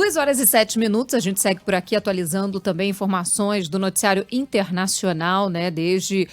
2h07, a gente segue por aqui atualizando também informações do noticiário internacional, né? Desde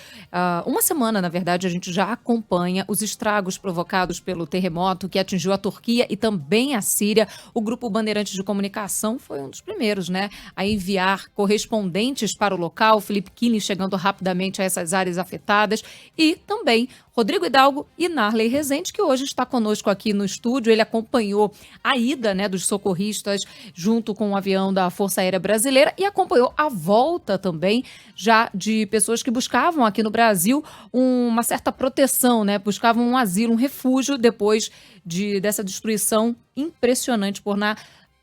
uma semana, na verdade, a gente já acompanha os estragos provocados pelo terremoto que atingiu a Turquia e também a Síria. O Grupo Bandeirantes de Comunicação foi um dos primeiros, né, a enviar correspondentes para o local. Felipe Killing chegando rapidamente a essas áreas afetadas e também Rodrigo Hidalgo e Narley Rezende, que hoje está conosco aqui no estúdio. Ele acompanhou a ida, né, dos socorristas junto com o avião da Força Aérea Brasileira e acompanhou a volta também já de pessoas que buscavam aqui no Brasil uma certa proteção, né, buscavam um asilo, um refúgio depois dessa destruição impressionante por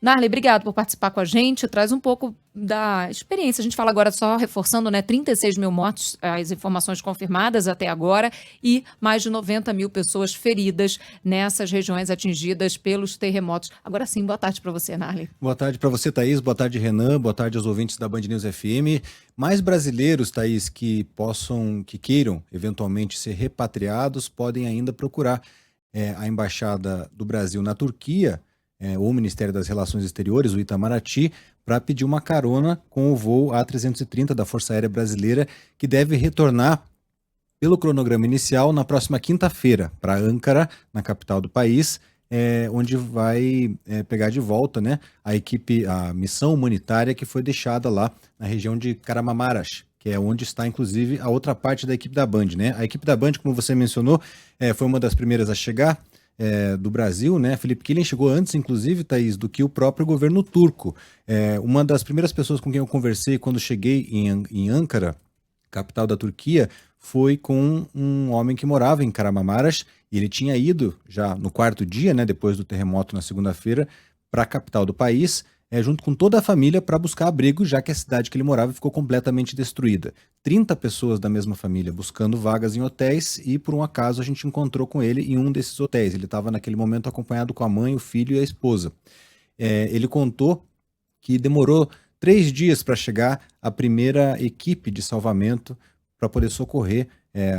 Narley, obrigado por participar com a gente. Traz um pouco da experiência. A gente fala agora, só reforçando, né? 36 mil mortos, as informações confirmadas até agora, e mais de 90 mil pessoas feridas nessas regiões atingidas pelos terremotos. Agora sim, boa tarde para você, Narley. Boa tarde para você, Thaís. Boa tarde, Renan. Boa tarde aos ouvintes da Band News FM. Mais brasileiros, Thaís, que queiram eventualmente ser repatriados, podem ainda procurar a Embaixada do Brasil na Turquia, ou o Ministério das Relações Exteriores, o Itamaraty, para pedir uma carona com o voo A330 da Força Aérea Brasileira, que deve retornar pelo cronograma inicial na próxima quinta-feira para Ankara, na capital do país, onde vai pegar de volta, né, a missão humanitária que foi deixada lá na região de Kahramanmaraş, que é onde está, inclusive, a outra parte da equipe da Band, né? A equipe da Band, como você mencionou, foi uma das primeiras a chegar do Brasil, né? Felipe Killing chegou antes, inclusive, Thaís, do que o próprio governo turco. Uma das primeiras pessoas com quem eu conversei quando cheguei em Ankara, capital da Turquia, foi com um homem que morava em Kahramanmaraş, e ele tinha ido já no quarto dia, né, depois do terremoto na segunda-feira, para a capital do país, junto com toda a família, para buscar abrigo, já que a cidade que ele morava ficou completamente destruída. 30 pessoas da mesma família buscando vagas em hotéis, e por um acaso a gente encontrou com ele em um desses hotéis. Ele estava naquele momento acompanhado com a mãe, o filho e a esposa. Ele contou que demorou 3 dias para chegar a primeira equipe de salvamento para poder socorrer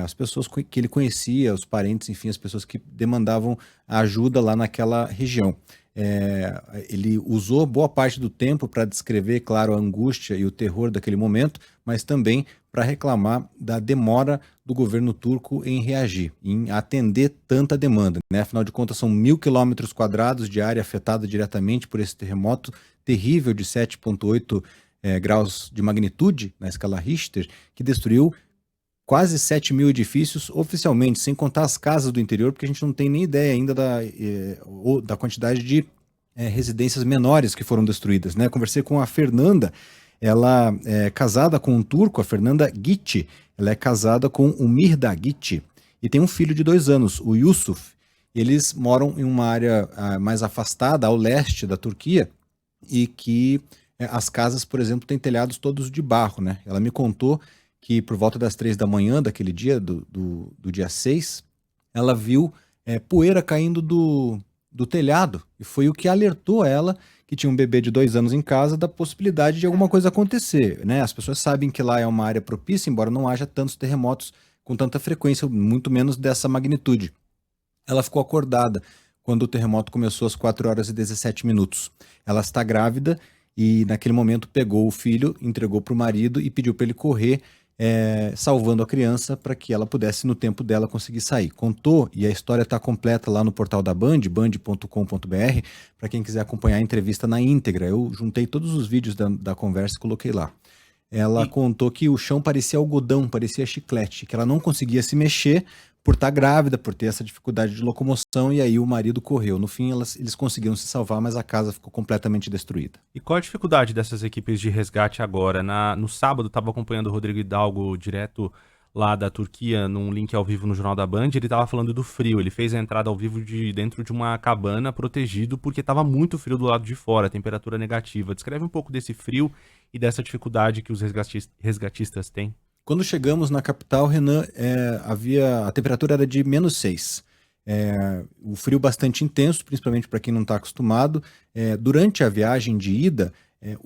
as pessoas que ele conhecia, os parentes, enfim, as pessoas que demandavam ajuda lá naquela região. Ele usou boa parte do tempo para descrever, claro, a angústia e o terror daquele momento, mas também para reclamar da demora do governo turco em reagir, em atender tanta demanda, né? Afinal de contas, são 1.000 quilômetros quadrados de área afetada diretamente por esse terremoto terrível de 7,8 graus de magnitude na escala Richter, que destruiu quase 7 mil edifícios oficialmente, sem contar as casas do interior, porque a gente não tem nem ideia ainda da quantidade de residências menores que foram destruídas, né? Conversei com a Fernanda, ela é casada com um turco, a Fernanda Gici, ela é casada com o Mirda Gici, e tem um filho de 2 anos, o Yusuf. Eles moram em uma área mais afastada, ao leste da Turquia, e que as casas, por exemplo, têm telhados todos de barro, né? Ela me contou que por volta das 3 da manhã daquele dia, do dia 6, ela viu poeira caindo do telhado, e foi o que alertou ela, que tinha um bebê de 2 anos em casa, da possibilidade de alguma coisa acontecer, né? As pessoas sabem que lá é uma área propícia, embora não haja tantos terremotos com tanta frequência, muito menos dessa magnitude. Ela ficou acordada quando o terremoto começou às 4h17. Ela está grávida e naquele momento pegou o filho, entregou para o marido e pediu para ele correr, salvando a criança para que ela pudesse, no tempo dela, conseguir sair. Contou, e a história está completa lá no portal da Band, band.com.br, para quem quiser acompanhar a entrevista na íntegra. Eu juntei todos os vídeos da conversa e coloquei lá. Ela contou que o chão parecia algodão, parecia chiclete, que ela não conseguia se mexer por estar grávida, por ter essa dificuldade de locomoção, e aí o marido correu. No fim, eles conseguiram se salvar, mas a casa ficou completamente destruída. E qual a dificuldade dessas equipes de resgate agora? No sábado, estava acompanhando o Rodrigo Hidalgo direto lá da Turquia, num link ao vivo no Jornal da Band. Ele estava falando do frio. Ele fez a entrada ao vivo dentro de uma cabana, protegido, porque estava muito frio do lado de fora, temperatura negativa. Descreve um pouco desse frio e dessa dificuldade que os resgatistas têm. Quando chegamos na capital, Renan, a temperatura era de -6. O frio bastante intenso, principalmente para quem não está acostumado. Durante a viagem de ida, é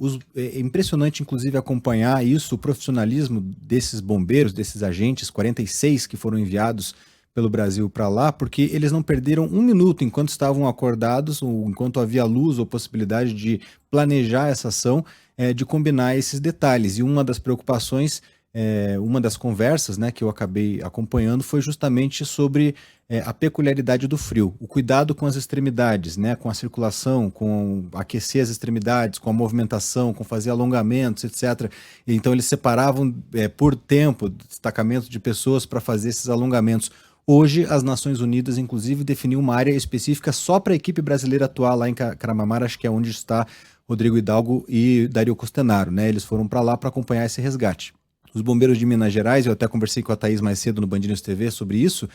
impressionante, inclusive, acompanhar isso, o profissionalismo desses bombeiros, desses agentes, 46 que foram enviados pelo Brasil para lá, porque eles não perderam um minuto enquanto estavam acordados, ou enquanto havia luz ou possibilidade de planejar essa ação, de combinar esses detalhes. E uma das preocupações, uma das conversas, né, que eu acabei acompanhando foi justamente sobre a peculiaridade do frio, o cuidado com as extremidades, né, com a circulação, com aquecer as extremidades, com a movimentação, com fazer alongamentos, etc. Então eles separavam por tempo, destacamento de pessoas para fazer esses alongamentos. Hoje, as Nações Unidas, inclusive, definiu uma área específica só para a equipe brasileira atuar lá em Caramamara, acho que é onde está Rodrigo Hidalgo e Dario Costenaro, né? Eles foram para lá para acompanhar esse resgate. Os bombeiros de Minas Gerais, eu até conversei com a Thaís mais cedo no Band News TV sobre isso,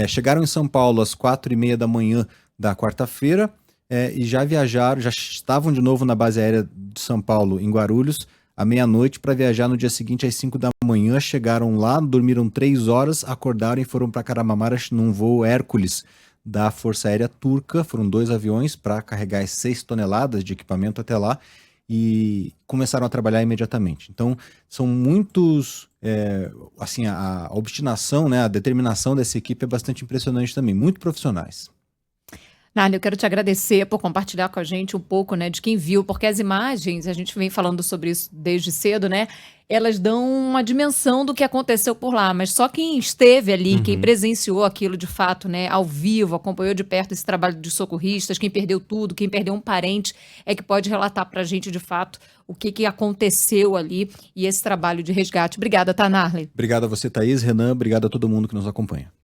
chegaram em São Paulo às 4h30 da manhã da quarta-feira e já viajaram, já estavam de novo na base aérea de São Paulo, em Guarulhos, à meia-noite para viajar no dia seguinte às 5 da manhã. Chegaram lá, dormiram 3 horas, acordaram e foram para Caramamara num voo Hércules da Força Aérea Turca. Foram 2 aviões para carregar as 6 toneladas de equipamento até lá e começaram a trabalhar imediatamente. Então, são muitos, assim, a obstinação, né, a determinação dessa equipe é bastante impressionante também, muito profissionais. Nália, eu quero te agradecer por compartilhar com a gente um pouco, né, de quem viu, porque as imagens, a gente vem falando sobre isso desde cedo, né, elas dão uma dimensão do que aconteceu por lá, mas só quem esteve ali, quem presenciou aquilo de fato, né, ao vivo, acompanhou de perto esse trabalho de socorristas, quem perdeu tudo, quem perdeu um parente, é que pode relatar pra gente de fato o que aconteceu ali e esse trabalho de resgate. Obrigada, tá, Narley? Obrigado a você, Thaís, Renan, obrigado a todo mundo que nos acompanha.